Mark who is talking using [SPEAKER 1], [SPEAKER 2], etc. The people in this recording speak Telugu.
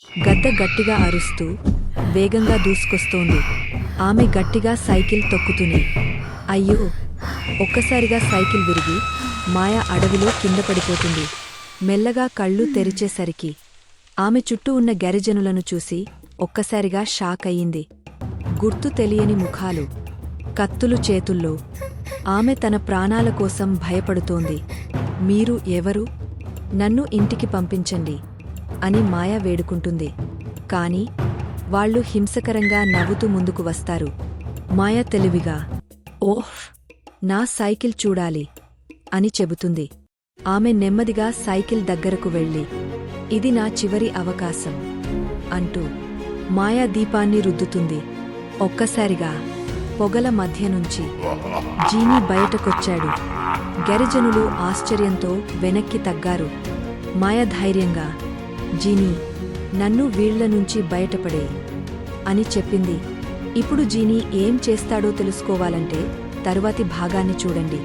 [SPEAKER 1] గద్ద గట్టిగా అరుస్తూ వేగంగా దూసుకొస్తోంది. ఆమె గట్టిగా సైకిల్ తొక్కుతూనే. అయ్యో! ఒక్కసారిగా సైకిల్ విరిగి మాయ అడవిలో కింద పడిపోతుంది. మెల్లగా కళ్ళు తెరిచేసరికి ఆమె చుట్టూ ఉన్న గిరిజనులను చూసి ఒక్కసారిగా షాక్ అయ్యింది. గుర్తు తెలియని ముఖాలు, కత్తులు చేతుల్లో. ఆమె తన ప్రాణాల కోసం భయపడుతోంది. మీరు ఎవరు? నన్ను ఇంటికి పంపించండి అని మాయ వేడుకుంటుంది. కాని వాళ్ళు హింసకరంగా నవ్వుతూ ముందుకు వస్తారు. మాయ తెలివిగా, ఓహ్! నా సైకిల్ చూడాలి అని చెబుతుంది. ఆమె నెమ్మదిగా సైకిల్ దగ్గరకు వెళ్ళి, ఇది నా చివరి అవకాశం అంటూ మాయా దీపాన్ని రుద్దుతుంది. ఒక్కసారిగా పొగల మధ్యనుంచి జీనీ బయటకొచ్చాడు. గిరిజనులు ఆశ్చర్యంతో వెనక్కి తగ్గారు. మాయ ధైర్యంగా, జీనీ, నన్ను వీళ్లనుంచి బయటపడే అని చెప్పింది. ఇప్పుడు జీనీ ఏం చేస్తాడో తెలుసుకోవాలంటే తరువాతి భాగాన్ని చూడండి.